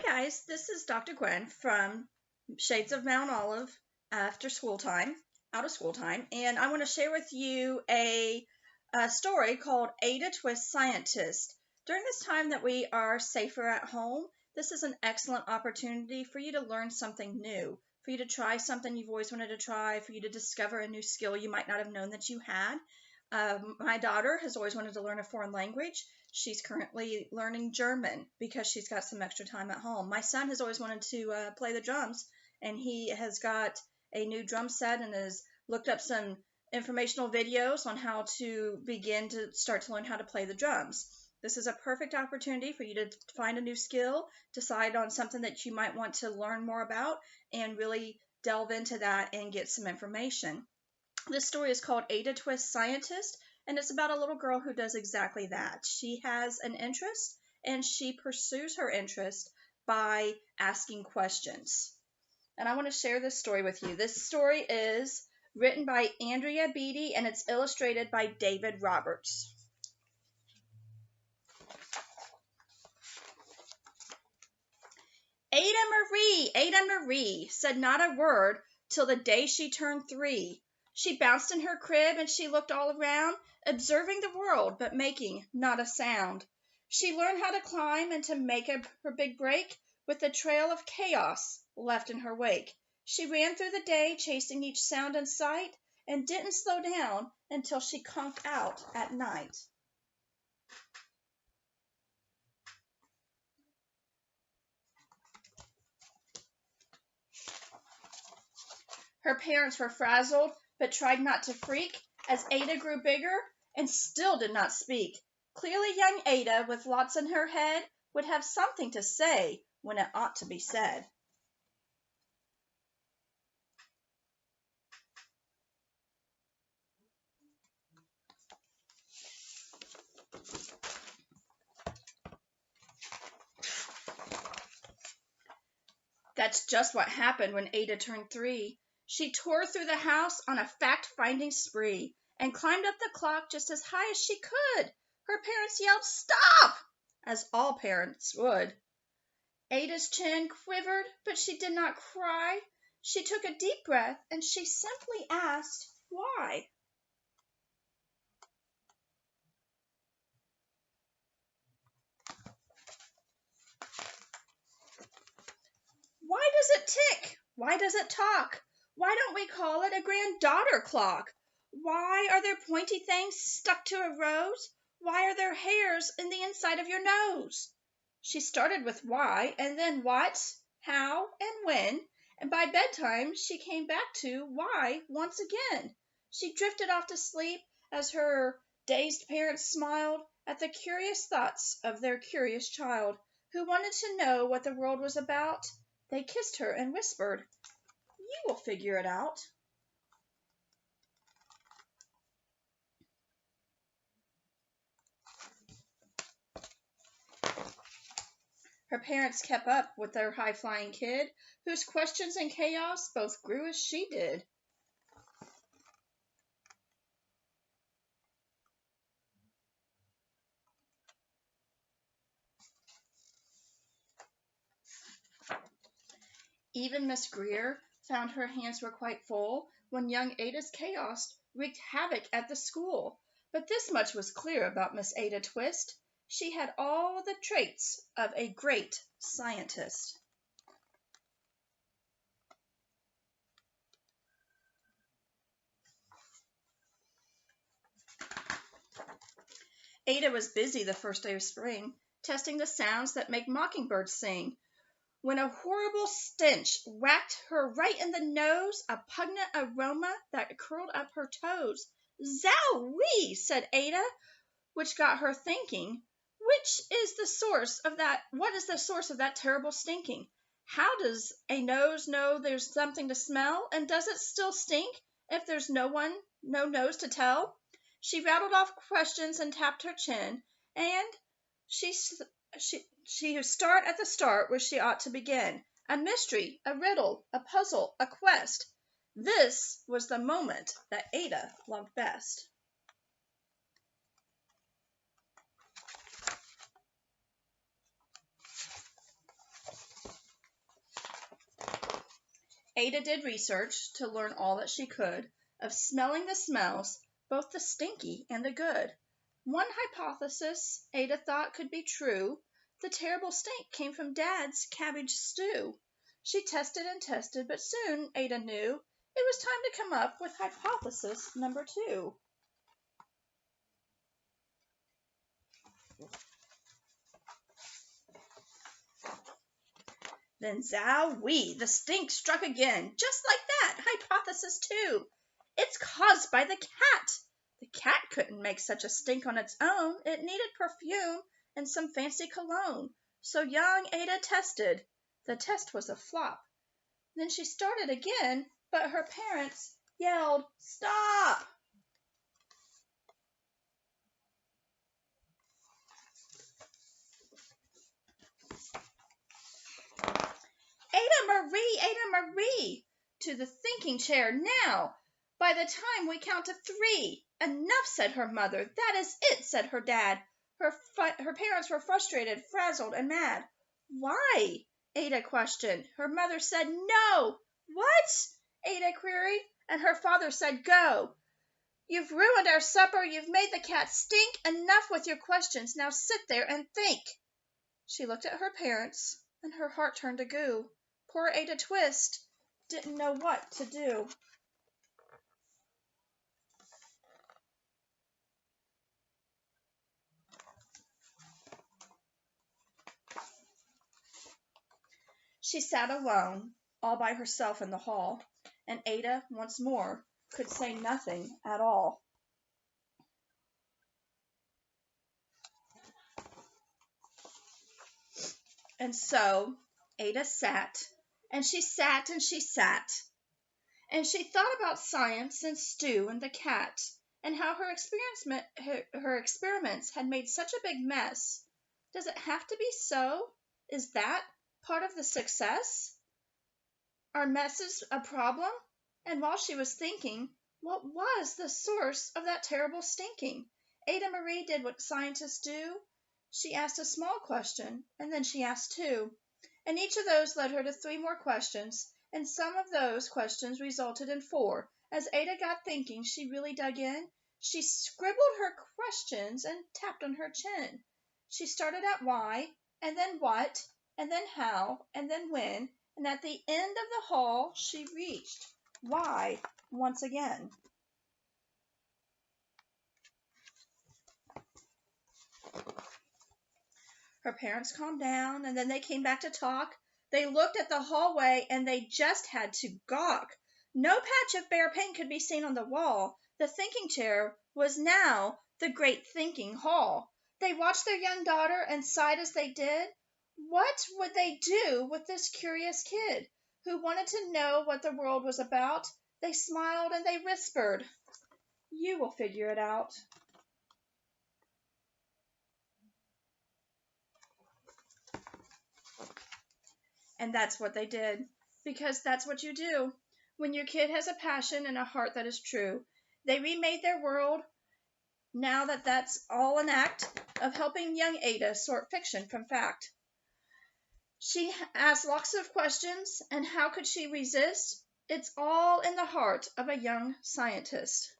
guys, this is Dr. Gwen from Shades of Mount Olive after school time, out of school time, and I want to share with you a story called Ada Twist Scientist. During this time that we are safer at home, this is an excellent opportunity for you to learn something new, for you to try something you've always wanted to try, for you to discover a new skill you might not have known that you had. My daughter has always wanted to learn a foreign language. She's currently learning German because she's got some extra time at home. My son has always wanted to play the drums, and he has got a new drum set and has looked up some informational videos on how to begin to start to learn how to play the drums. This is a perfect opportunity for you to find a new skill, decide on something that you might want to learn more about, and really delve into that and get some information. This story is called Ada Twist Scientist, and it's about a little girl who does exactly that. She has an interest, and she pursues her interest by asking questions. And I want to share this story with you. This story is written by Andrea Beatty, and it's illustrated by David Roberts. Ada Marie, said not a word till the day she turned 3. She bounced in her crib and she looked all around, observing the world but making not a sound. She learned how to climb and to make her big break with the trail of chaos left in her wake. She ran through the day chasing each sound and sight and didn't slow down until she conked out at night. Her parents were frazzled, but tried not to freak as Ada grew bigger and still did not speak. Clearly young Ada, with lots in her head, would have something to say when it ought to be said. That's just what happened when Ada turned 3. She tore through the house on a fact-finding spree and climbed up the clock just as high as she could. Her parents yelled, "Stop!" as all parents would. Ada's chin quivered, but she did not cry. She took a deep breath and she simply asked, "Why?" Why does it tick? Why does it talk? Why don't we call it a granddaughter clock? Why are there pointy things stuck to a rose? Why are there hairs in the inside of your nose? She started with why, and then what, how, and when, and by bedtime she came back to why once again. She drifted off to sleep as her dazed parents smiled at the curious thoughts of their curious child, who wanted to know what the world was about. They kissed her and whispered, "You will figure it out." Her parents kept up with their high-flying kid, whose questions and chaos both grew as she did. Even Miss Greer found her hands were quite full when young Ada's chaos wreaked havoc at the school. But this much was clear about Miss Ada Twist. She had all the traits of a great scientist. Ada was busy the first day of spring, testing the sounds that make mockingbirds sing, when a horrible stench whacked her right in the nose, a pungent aroma that curled up her toes. "Zowie!" said Ada, which got her thinking, what is the source of that terrible stinking? How does a nose know there's something to smell, and does it still stink if there's no nose to tell? She rattled off questions and tapped her chin, and she start at the start where she ought to begin. A mystery, a riddle, a puzzle, a quest. This was the moment that Ada loved best. Ada did research to learn all that she could of smelling the smells, both the stinky and the good. One hypothesis Ada thought could be true. The terrible stink came from Dad's cabbage stew. She tested and tested, but soon Ada knew it was time to come up with hypothesis number 2. Then zowie, the stink struck again, just like that. Hypothesis 2. It's caused by the cat. The cat couldn't make such a stink on its own. It needed perfume and some fancy cologne. So young Ada tested. The test was a flop. Then she started again, but her parents yelled, "Stop!" Ada Marie, to the thinking chair now. By the time we count to 3. Enough, said her mother. That is it, said her dad. Her parents were frustrated, frazzled, and mad. Why? Ada questioned. Her mother said, "No." What? Ada queried, and her father said, "Go. You've ruined our supper. You've made the cat stink. Enough with your questions. Now sit there and think." She looked at her parents, and her heart turned to goo. Poor Ada Twist didn't know what to do. She sat alone, all by herself in the hall, and Ada once more could say nothing at all. And so Ada sat, and she sat, and she sat, and she thought about science and stew and the cat, and how her experiments had made such a big mess. Does it have to be so? Is that part of the success? Are messes a problem? And while she was thinking, what was the source of that terrible stinking? Ada Marie did what scientists do. She asked a small question, and then she asked 2. And each of those led her to 3 more questions, and some of those questions resulted in 4. As Ada got thinking, she really dug in. She scribbled her questions and tapped on her chin. She started at why, and then what, and then how, and then when, and at the end of the hall she reached why once again. Her parents calmed down, and then they came back to talk. They looked at the hallway, and they just had to gawk. No patch of bare paint could be seen on the wall. The thinking chair was now the great thinking hall. They watched their young daughter and sighed as they did. What would they do with this curious kid who wanted to know what the world was about? They smiled and they whispered, "You will figure it out." And that's what they did, because that's what you do when your kid has a passion and a heart that is true. They remade their world. Now that's all an act of helping young Ada sort fiction from fact. She asked lots of questions, and how could she resist? It's all in the heart of a young scientist.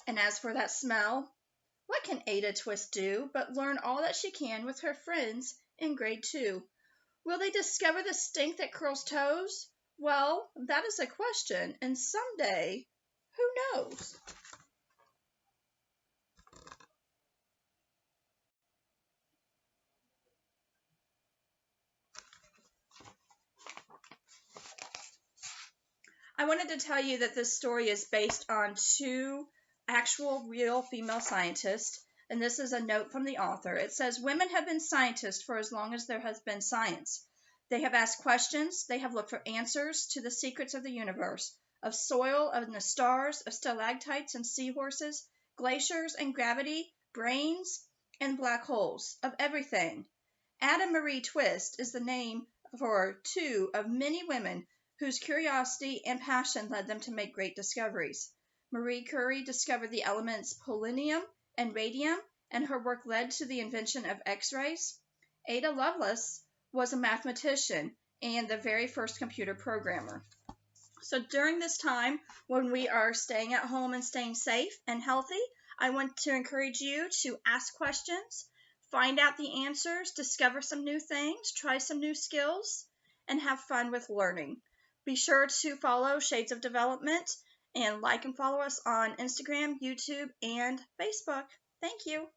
And as for that smell, what can Ada Twist do but learn all that she can with her friends in grade 2? Will they discover the stink that curls toes? Well, that is a question, and someday, who knows? I wanted to tell you that this story is based on 2 actual real female scientists, and this is a note from the author. It says, "Women have been scientists for as long as there has been science. They have asked questions, they have looked for answers to the secrets of the universe, of soil, of the stars, of stalactites and seahorses, glaciers and gravity, brains and black holes, of everything. Ada Marie Twist is the name for 2 of many women whose curiosity and passion led them to make great discoveries. Marie Curie discovered the elements polonium and radium, and her work led to the invention of X-rays. Ada Lovelace was a mathematician and the very first computer programmer. So during this time when we are staying at home and staying safe and healthy, I want to encourage you to ask questions, find out the answers, discover some new things, try some new skills, and have fun with learning. Be sure to follow Shades of Development and like and follow us on Instagram, YouTube, and Facebook. Thank you.